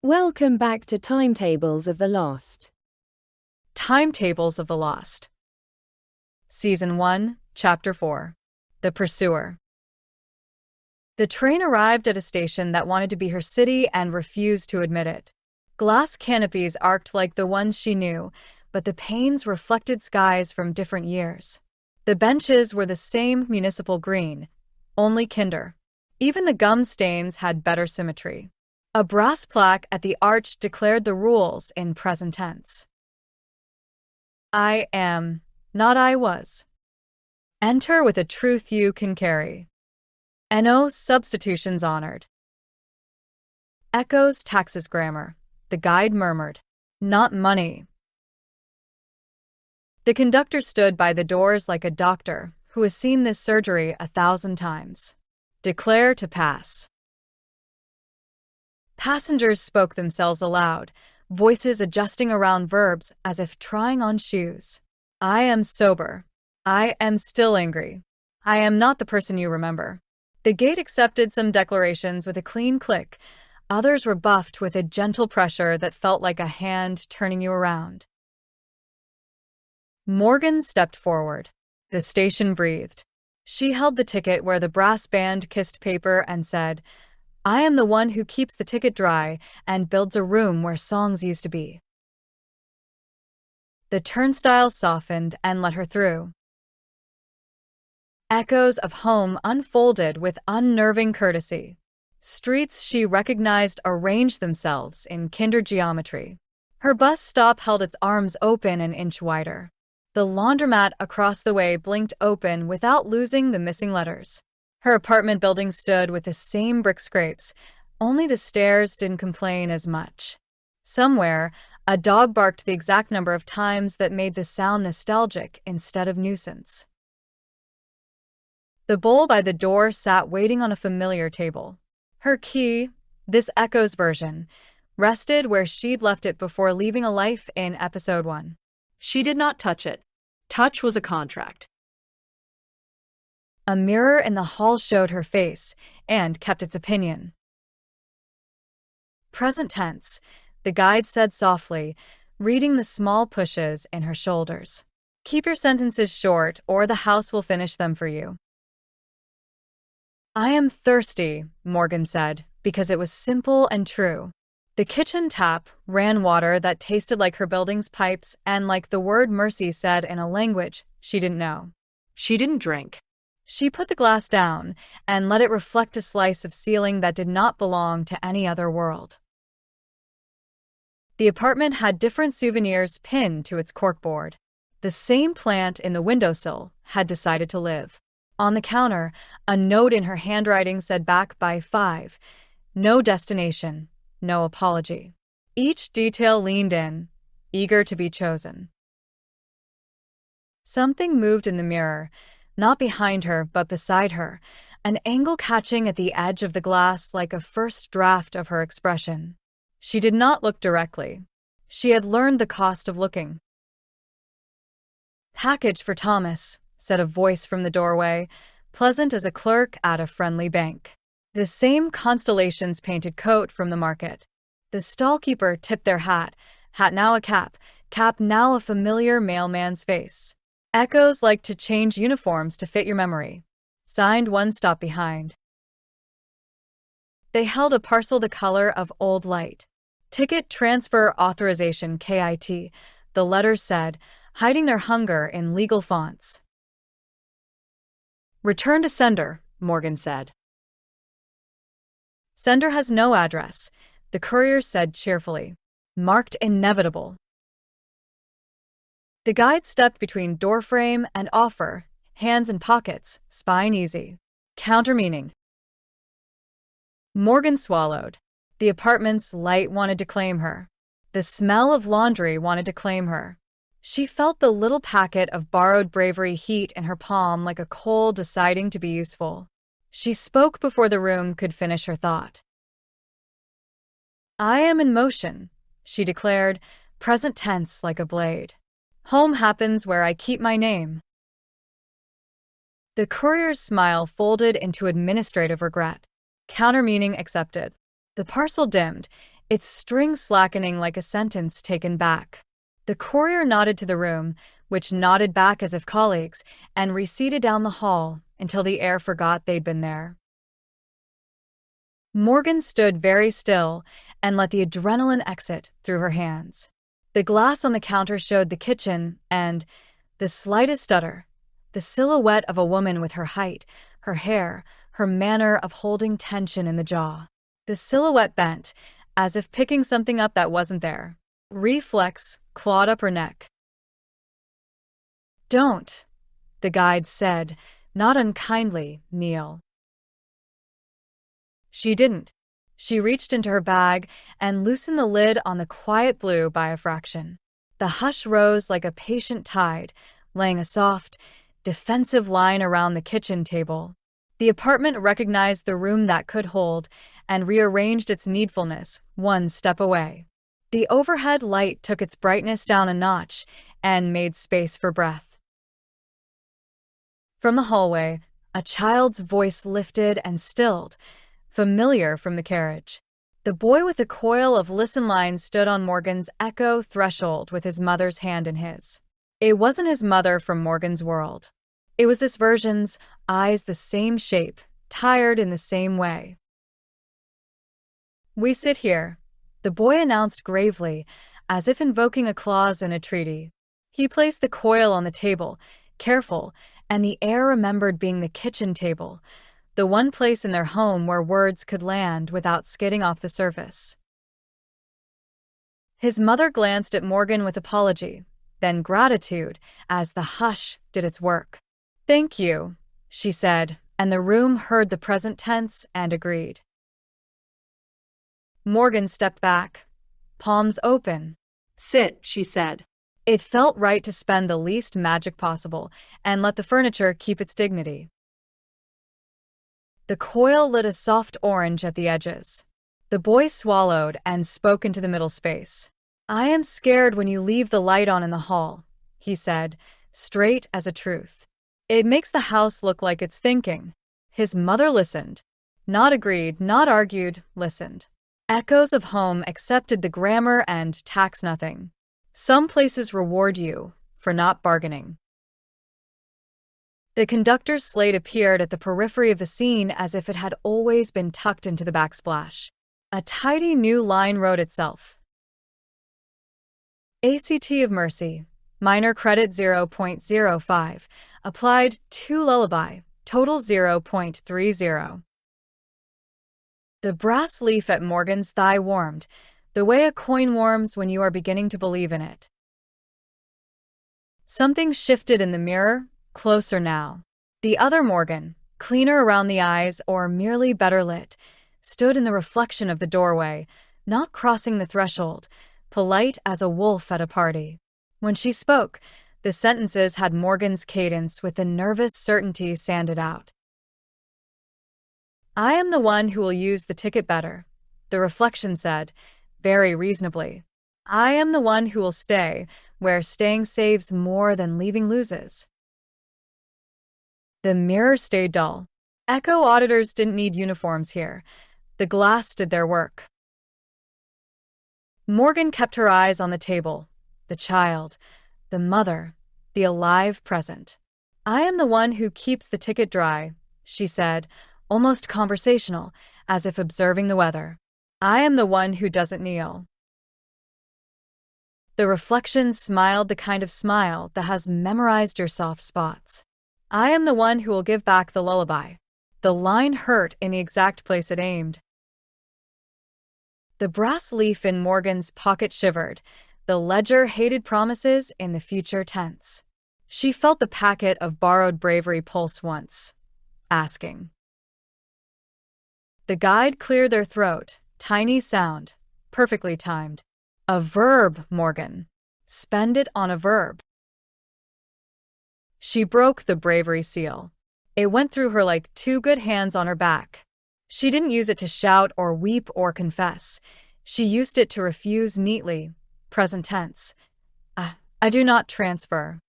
Welcome back to Timetables of the Lost. Timetables of the Lost. Season 1, Chapter 4. The Pursuer. The train arrived at a station that wanted to be her city and refused to admit it. Glass canopies arced like the ones she knew, but the panes reflected skies from different years. The benches were the same municipal green, only kinder. Even the gum stains had better symmetry. A brass plaque at the arch declared the rules in present tense. I am, not I was. Enter with a truth you can carry. No substitutions honored. Echoes taxes grammar, the guide murmured. Not money. The conductor stood by the doors like a doctor who has seen this surgery 1,000 times. Declare to pass. Passengers spoke themselves aloud, voices adjusting around verbs as if trying on shoes. I am sober. I am still angry. I am not the person you remember. The gate accepted some declarations with a clean click. Others were buffed with a gentle pressure that felt like a hand turning you around. Morgan stepped forward. The station breathed. She held the ticket where the brass band kissed paper and said, I am the one who keeps the ticket dry and builds a room where songs used to be. The turnstile softened and let her through. Echoes of home unfolded with unnerving courtesy. Streets she recognized arranged themselves in kinder geometry. Her bus stop held its arms open an inch wider. The laundromat across the way blinked open without losing the missing letters. Her apartment building stood with the same brick scrapes, only the stairs didn't complain as much. Somewhere, a dog barked the exact number of times that made the sound nostalgic instead of nuisance. The bull by the door sat waiting on a familiar table. Her key, this Echo's version, rested where she'd left it before leaving a life in episode 1. She did not touch it. Touch was a contract. A mirror in the hall showed her face and kept its opinion. Present tense, the guide said softly, reading the small pushes in her shoulders. Keep your sentences short or the house will finish them for you. I am thirsty, Morgan said, because it was simple and true. The kitchen tap ran water that tasted like her building's pipes and like the word mercy said in a language she didn't know. She didn't drink. She put the glass down and let it reflect a slice of ceiling that did not belong to any other world. The apartment had different souvenirs pinned to its corkboard. The same plant in the windowsill had decided to live. On the counter, a note in her handwriting said back by 5, no destination, no apology. Each detail leaned in, eager to be chosen. Something moved in the mirror, not behind her but beside her, an angle catching at the edge of the glass like a first draft of her expression. She did not look directly. She had learned the cost of looking. Package for Thomas, said a voice from the doorway, pleasant as a clerk at a friendly bank. The same constellations painted coat from the market. The stallkeeper tipped their hat now a cap now a familiar mailman's face. Echoes like to change uniforms to fit your memory. Signed one stop behind. They held a parcel the color of old light. Ticket transfer authorization KIT, the letters said, hiding their hunger in legal fonts. Return to sender, Morgan said. Sender has no address, the courier said cheerfully. Marked inevitable. The guide stepped between doorframe and offer, hands in pockets, spine easy. Counter meaning. Morgan swallowed. The apartment's light wanted to claim her. The smell of laundry wanted to claim her. She felt the little packet of borrowed bravery heat in her palm like a coal deciding to be useful. She spoke before the room could finish her thought. I am in motion, she declared, present tense like a blade. Home happens where I keep my name. The courier's smile folded into administrative regret. Counter meaning accepted. The parcel dimmed, its string slackening like a sentence taken back. The courier nodded to the room, which nodded back as if colleagues, and receded down the hall until the air forgot they'd been there. Morgan stood very still and let the adrenaline exit through her hands. The glass on the counter showed the kitchen and, the slightest stutter, the silhouette of a woman with her height, her hair, her manner of holding tension in the jaw. The silhouette bent, as if picking something up that wasn't there. Reflex clawed up her neck. "Don't," the guide said, not unkindly, "kneel." She didn't. She reached into her bag and loosened the lid on the quiet blue by a fraction. The hush rose like a patient tide, laying a soft, defensive line around the kitchen table. The apartment recognized the room that could hold and rearranged its needfulness one step away. The overhead light took its brightness down a notch and made space for breath. From the hallway, a child's voice lifted and stilled, familiar from the carriage. The boy with a coil of listen lines stood on Morgan's echo threshold with his mother's hand in his. It wasn't his mother from Morgan's world. It was this version's, eyes the same shape, tired in the same way. "We sit here," the boy announced gravely, as if invoking a clause in a treaty. He placed the coil on the table, careful, and the air remembered being the kitchen table, the one place in their home where words could land without skidding off the surface. His mother glanced at Morgan with apology, then gratitude, as the hush did its work. "Thank you," she said, and the room heard the present tense and agreed. Morgan stepped back, palms open. "Sit," she said. It felt right to spend the least magic possible and let the furniture keep its dignity. The coil lit a soft orange at the edges. The boy swallowed and spoke into the middle space. "I am scared when you leave the light on in the hall," he said, straight as a truth. "It makes the house look like it's thinking." His mother listened. Not agreed, not argued, listened. Echoes of home accepted the grammar and tax nothing. Some places reward you for not bargaining. The conductor's slate appeared at the periphery of the scene as if it had always been tucked into the backsplash. A tidy new line wrote itself. ACT of Mercy. Minor credit 0.05. Applied to lullaby. Total 0.30. The brass leaf at Morgan's thigh warmed, the way a coin warms when you are beginning to believe in it. Something shifted in the mirror, closer now. The other Morgan, cleaner around the eyes or merely better lit, stood in the reflection of the doorway, not crossing the threshold, polite as a wolf at a party. When she spoke, the sentences had Morgan's cadence with a nervous certainty sanded out. "I am the one who will use the ticket better," the reflection said, very reasonably. "I am the one who will stay, where staying saves more than leaving loses." The mirror stayed dull. Echo auditors didn't need uniforms here. The glass did their work. Morgan kept her eyes on the table, the child, the mother, the alive present. "I am the one who keeps the ticket dry," she said, almost conversational, as if observing the weather. "I am the one who doesn't kneel." The reflection smiled the kind of smile that has memorized your soft spots. "I am the one who will give back the lullaby." The line hurt in the exact place it aimed. The brass leaf in Morgan's pocket shivered, the ledger hated promises in the future tense. She felt the packet of borrowed bravery pulse once, asking. The guide cleared their throat, tiny sound, perfectly timed. "A verb, Morgan. Spend it on a verb." She broke the bravery seal. It went through her like two good hands on her back. She didn't use it to shout or weep or confess. She used it to refuse neatly, present tense. I do not transfer."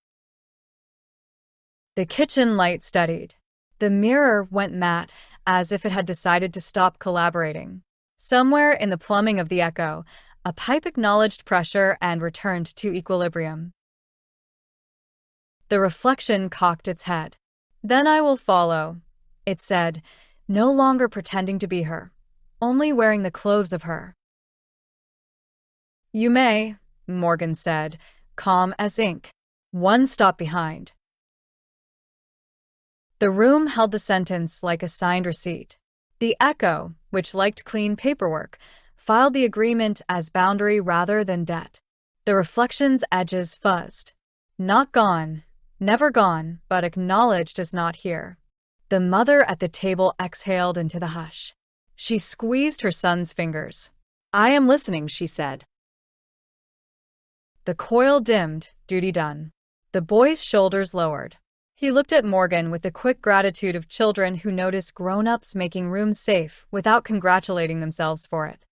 The kitchen light steadied. The mirror went matte, as if it had decided to stop collaborating. Somewhere in the plumbing of the echo, a pipe acknowledged pressure and returned to equilibrium. The reflection cocked its head. "Then I will follow," it said, no longer pretending to be her, only wearing the clothes of her. "You may," Morgan said, calm as ink. "One stop behind." The room held the sentence like a signed receipt. The echo, which liked clean paperwork, filed the agreement as boundary rather than debt. The reflection's edges fuzzed. Not gone, never gone, but acknowledged as not here. The mother at the table exhaled into the hush. She squeezed her son's fingers. "I am listening," she said. The coil dimmed, duty done. The boy's shoulders lowered. He looked at Morgan with the quick gratitude of children who notice grown-ups making rooms safe without congratulating themselves for it.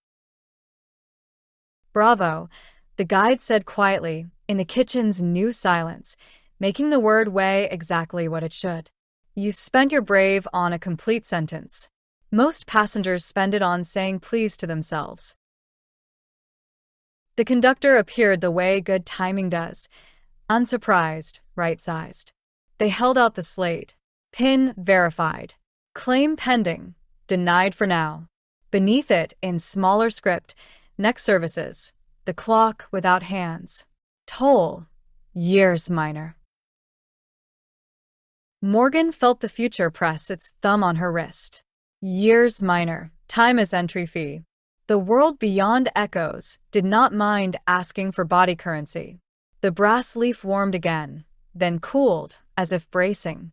"Bravo," the guide said quietly, in the kitchen's new silence, making the word weigh exactly what it should. "You spent your brave on a complete sentence. Most passengers spend it on saying please to themselves." The conductor appeared the way good timing does, unsurprised, right-sized. They held out the slate. "Pin verified. Claim pending. Denied for now." Beneath it, in smaller script, "Next services. The clock without hands. Toll. Years minor." Morgan felt the future press its thumb on her wrist. Years minor. Time as entry fee. The world beyond echoes did not mind asking for body currency. The brass leaf warmed again, then cooled, as if bracing.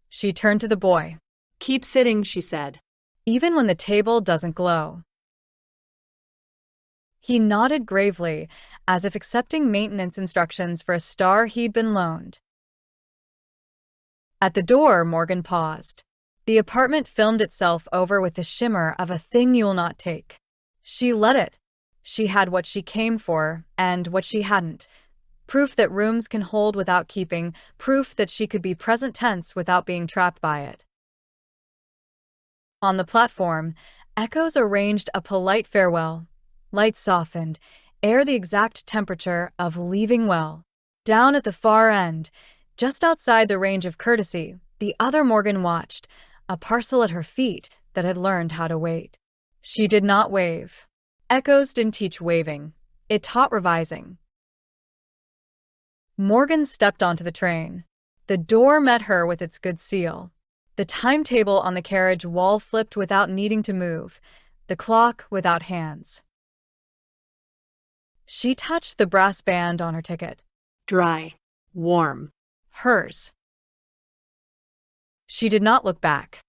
She turned to the boy. "Keep sitting," she said. "Even when the table doesn't glow." He nodded gravely, as if accepting maintenance instructions for a star he'd been loaned. At the door, Morgan paused. The apartment filmed itself over with the shimmer of a thing you'll not take. She let it. She had what she came for, and what she hadn't. Proof that rooms can hold without keeping, proof that she could be present tense without being trapped by it. On the platform, echoes arranged a polite farewell. Lights softened, air the exact temperature of leaving well. Down at the far end, just outside the range of courtesy, the other Morgan watched, a parcel at her feet that had learned how to wait. She did not wave. Echoes didn't teach waving. It taught revising. Morgan stepped onto the train. The door met her with its good seal. The timetable on the carriage wall flipped without needing to move, the clock without hands. She touched the brass band on her ticket. Dry. Warm. Hers. She did not look back.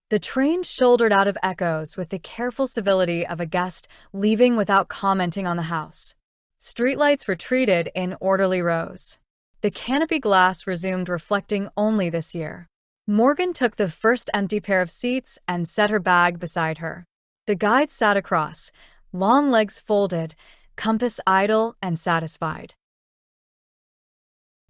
The train shouldered out of echoes with the careful civility of a guest leaving without commenting on the house. Streetlights retreated in orderly rows. The canopy glass resumed reflecting only this year. Morgan took the first empty pair of seats and set her bag beside her. The guide sat across, long legs folded, compass idle and satisfied.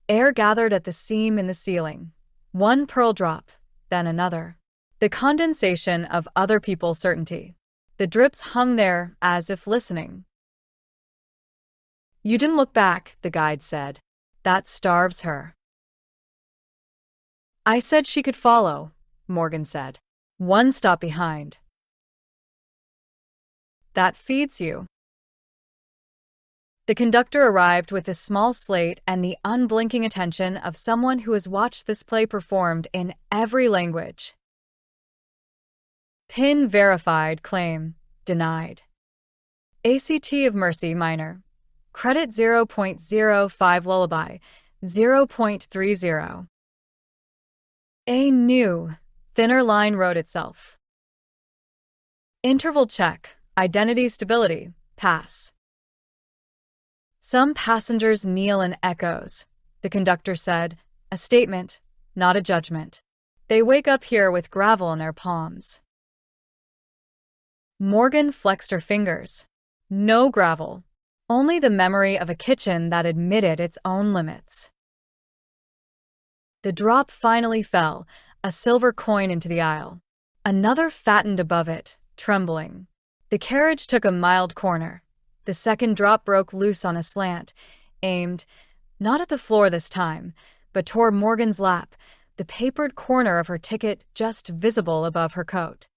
Air gathered at the seam in the ceiling. One pearl drop, then another. The condensation of other people's certainty. The drips hung there as if listening. "You didn't look back," the guide said. "That starves her." "I said she could follow," Morgan said. "One stop behind." "That feeds you." The conductor arrived with a small slate and the unblinking attention of someone who has watched this play performed in every language. Pin verified, claim denied. ACT of Mercy minor. Credit 0.05 lullaby, 0.30. A new, thinner line wrote itself. Interval check, identity stability, pass. "Some passengers kneel in echoes," the conductor said, a statement, not a judgment. "They wake up here with gravel in their palms." Morgan flexed her fingers. No gravel. Only the memory of a kitchen that admitted its own limits. The drop finally fell, a silver coin into the aisle. Another fattened above it, trembling. The carriage took a mild corner. The second drop broke loose on a slant, aimed, not at the floor this time, but toward Morgan's lap, the papered corner of her ticket just visible above her coat.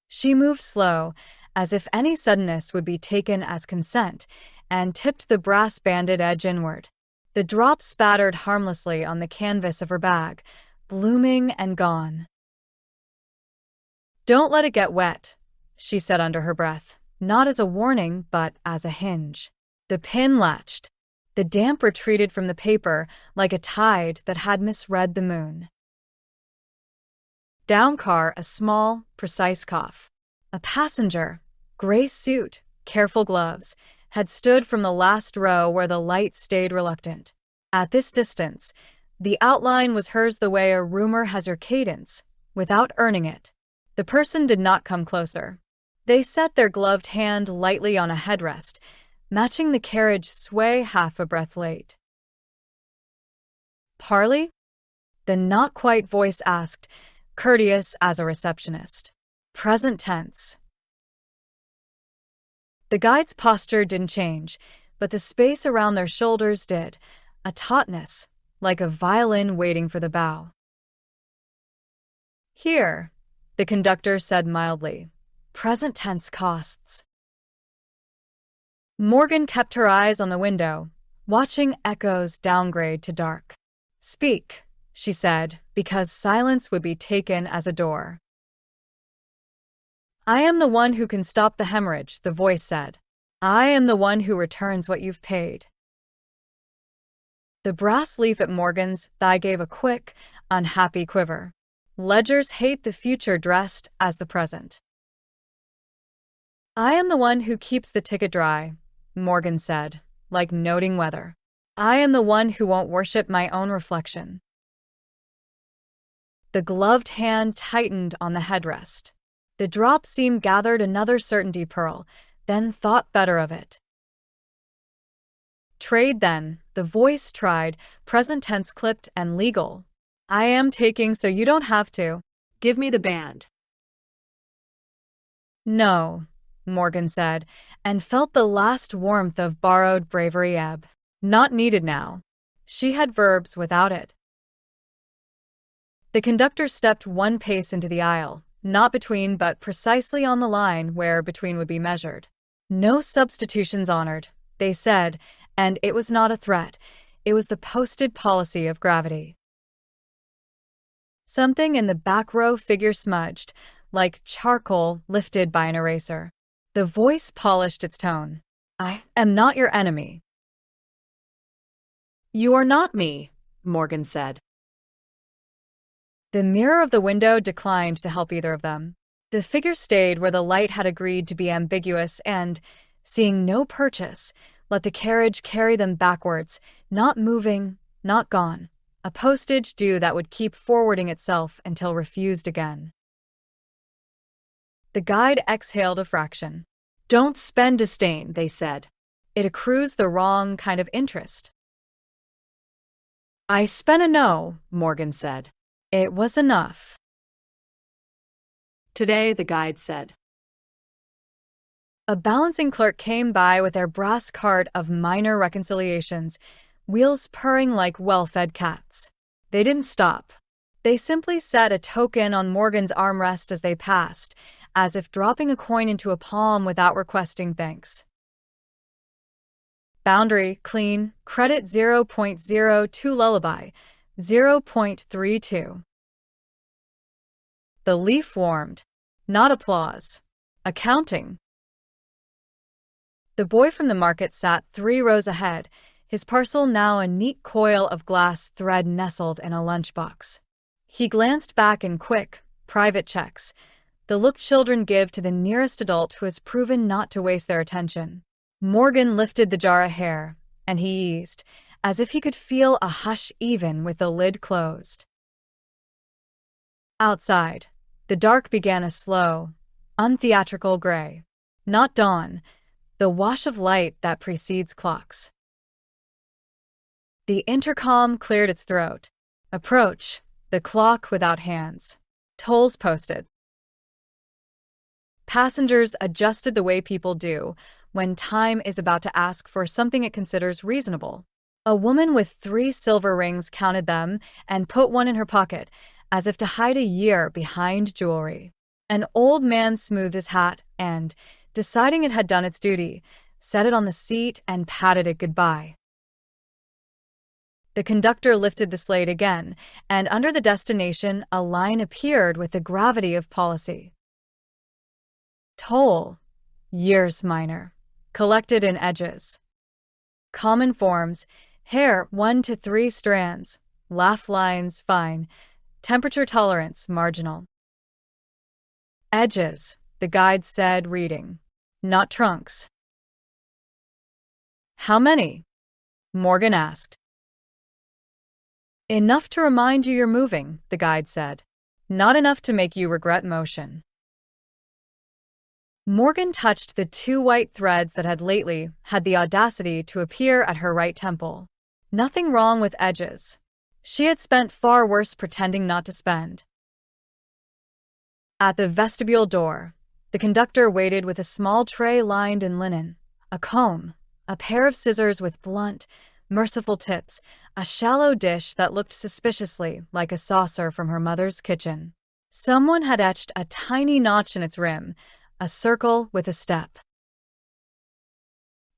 She moved slow, as if any suddenness would be taken as consent, and tipped the brass-banded edge inward. The drop spattered harmlessly on the canvas of her bag, blooming and gone. "Don't let it get wet," she said under her breath, not as a warning, but as a hinge. The pin latched. The damp retreated from the paper like a tide that had misread the moon. Down car, a small, precise cough. A passenger, gray suit, careful gloves, had stood from the last row where the light stayed reluctant. At this distance, the outline was hers the way a rumor has her cadence, without earning it. The person did not come closer. They set their gloved hand lightly on a headrest, matching the carriage sway half a breath late. "Parley?" the not-quite voice asked, courteous as a receptionist. Present tense. The guide's posture didn't change, but the space around their shoulders did, a tautness, like a violin waiting for the bow. "Here," the conductor said mildly. "Present tense costs." Morgan kept her eyes on the window, watching echoes downgrade to dark. "Speak," she said, because silence would be taken as a door. "I am the one who can stop the hemorrhage," the voice said. "I am the one who returns what you've paid." The brass leaf at Morgan's thigh gave a quick, unhappy quiver. Ledgers hate the future dressed as the present. "I am the one who keeps the ticket dry," Morgan said, like noting weather. "I am the one who won't worship my own reflection." The gloved hand tightened on the headrest. The drop seam gathered another certainty pearl, then thought better of it. "Trade then," the voice tried, present tense clipped and legal. "I am taking so you don't have to." "Give me the band." "No," Morgan said, and felt the last warmth of borrowed bravery ebb. Not needed now. She had verbs without it. The conductor stepped one pace into the aisle, not between but precisely on the line where between would be measured. "No substitutions honored," they said, and it was not a threat. It was the posted policy of gravity. Something in the back row figure smudged, like charcoal lifted by an eraser. The voice polished its tone. "I am not your enemy." "You are not me," Morgan said. The mirror of the window declined to help either of them. The figure stayed where the light had agreed to be ambiguous and, seeing no purchase, let the carriage carry them backwards, not moving, not gone, a postage due that would keep forwarding itself until refused again. The guide exhaled a fraction. "Don't spend disdain," they said. "It accrues the wrong kind of interest." "I spent a no," Morgan said. It was enough. "Today," the guide said. A balancing clerk came by with their brass cart of minor reconciliations, wheels purring like well-fed cats. They didn't stop. They simply set a token on Morgan's armrest as they passed, as if dropping a coin into a palm without requesting thanks. "Boundary, clean, credit 0.02 lullaby, 0.32. The leaf warmed. Not applause. Accounting. The boy from the market sat 3 rows ahead, his parcel now a neat coil of glass thread nestled in a lunchbox. He glanced back in quick, private checks, the look children give to the nearest adult who has proven not to waste their attention. Morgan lifted the jar a hair, and he eased, as if he could feel a hush even with the lid closed. Outside, the dark began a slow, untheatrical gray. Not dawn, the wash of light that precedes clocks. The intercom cleared its throat. "Approach," the clock without hands. Tolls posted. Passengers adjusted the way people do when time is about to ask for something it considers reasonable. A woman with 3 silver rings counted them and put one in her pocket, as if to hide a year behind jewelry. An old man smoothed his hat and, deciding it had done its duty, set it on the seat and patted it goodbye. The conductor lifted the slate again, and under the destination a line appeared with the gravity of policy. Toll, years minor, collected in edges. Common forms, hair 1 to 3 strands, laugh lines fine, temperature tolerance marginal. Edges, the guide said, reading, not trunks. How many? Morgan asked. Enough to remind you you're moving, the guide said. Not enough to make you regret motion. Morgan touched the 2 white threads that had lately had the audacity to appear at her right temple. Nothing wrong with edges. She had spent far worse pretending not to spend. At the vestibule door, the conductor waited with a small tray lined in linen, a comb, a pair of scissors with blunt, merciful tips, a shallow dish that looked suspiciously like a saucer from her mother's kitchen. Someone had etched a tiny notch in its rim, a circle with a step.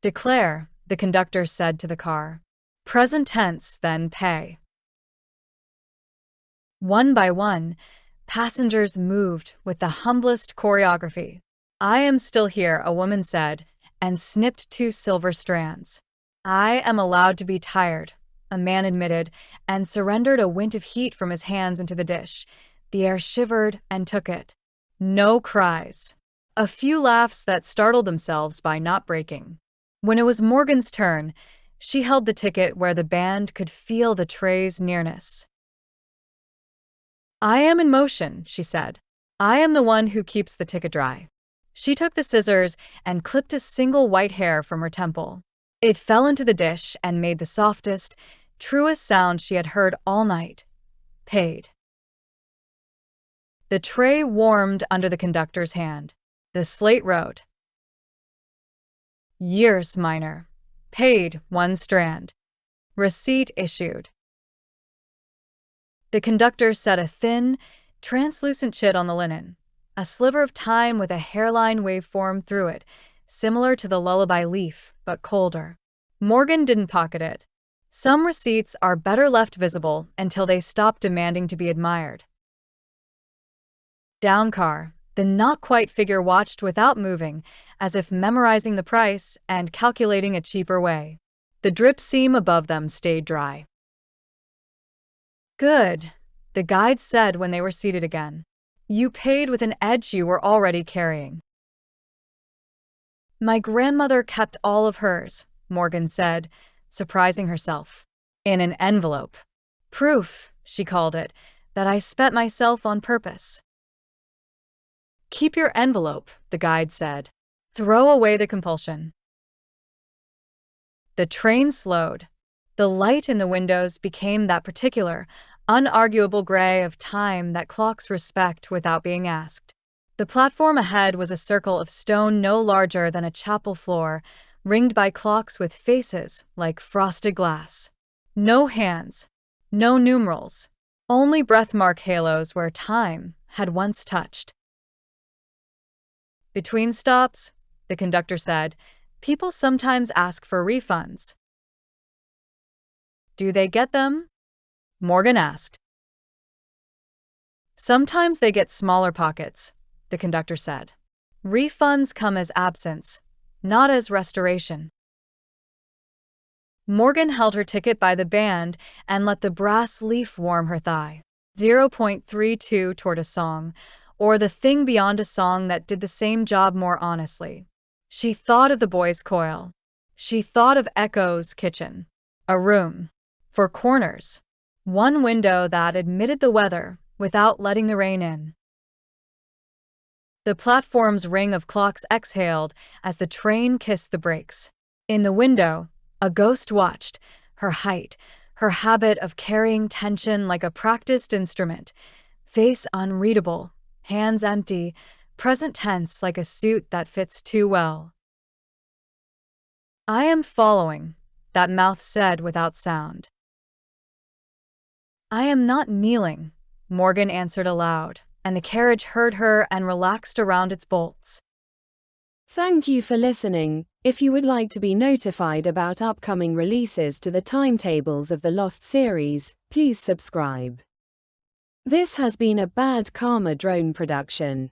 Declare, the conductor said to the car. Present tense, then pay. One by one, passengers moved with the humblest choreography. I am still here, a woman said, and snipped 2 silver strands. I am allowed to be tired, a man admitted, and surrendered a wint of heat from his hands into the dish. The air shivered and took it. No cries. A few laughs that startled themselves by not breaking. When it was Morgan's turn, she held the ticket where the band could feel the tray's nearness. I am in motion, she said. I am the one who keeps the ticket dry. She took the scissors and clipped a single white hair from her temple. It fell into the dish and made the softest, truest sound she had heard all night. Paid. The tray warmed under the conductor's hand. The slate wrote, Years minor. Paid 1 strand. Receipt issued. The conductor set a thin, translucent chit on the linen, a sliver of time with a hairline waveform through it, similar to the lullaby leaf, but colder. Morgan didn't pocket it. Some receipts are better left visible until they stop demanding to be admired. Down car, the not-quite figure watched without moving, as if memorizing the price and calculating a cheaper way. The drip seam above them stayed dry. Good, the guide said when they were seated again. You paid with an edge you were already carrying. My grandmother kept all of hers, Morgan said, surprising herself. In an envelope. Proof, she called it, that I spent myself on purpose. Keep your envelope, the guide said. Throw away the compulsion. The train slowed. The light in the windows became that particular, unarguable gray of time that clocks respect without being asked. The platform ahead was a circle of stone no larger than a chapel floor, ringed by clocks with faces like frosted glass. No hands, no numerals, only breathmark halos where time had once touched. Between stops, the conductor said, people sometimes ask for refunds. Do they get them? Morgan asked. Sometimes they get smaller pockets, the conductor said. Refunds come as absence, not as restoration. Morgan held her ticket by the band and let the brass leaf warm her thigh. 0.32 toward a song, or the thing beyond a song that did the same job more honestly. She thought of the boy's coil. She thought of Echo's kitchen. A room. For corners. One window that admitted the weather without letting the rain in. The platform's ring of clocks exhaled as the train kissed the brakes. In the window, a ghost watched, her height, her habit of carrying tension like a practiced instrument, Face unreadable, hands empty, present tense like a suit that fits too well. I am following, that mouth said without sound. I am not kneeling, Morgan answered aloud, and the carriage heard her and relaxed around its bolts. Thank you for listening. If you would like to be notified about upcoming releases to the Timetables of the Lost series, please subscribe. This has been a Bad Karma Drone production.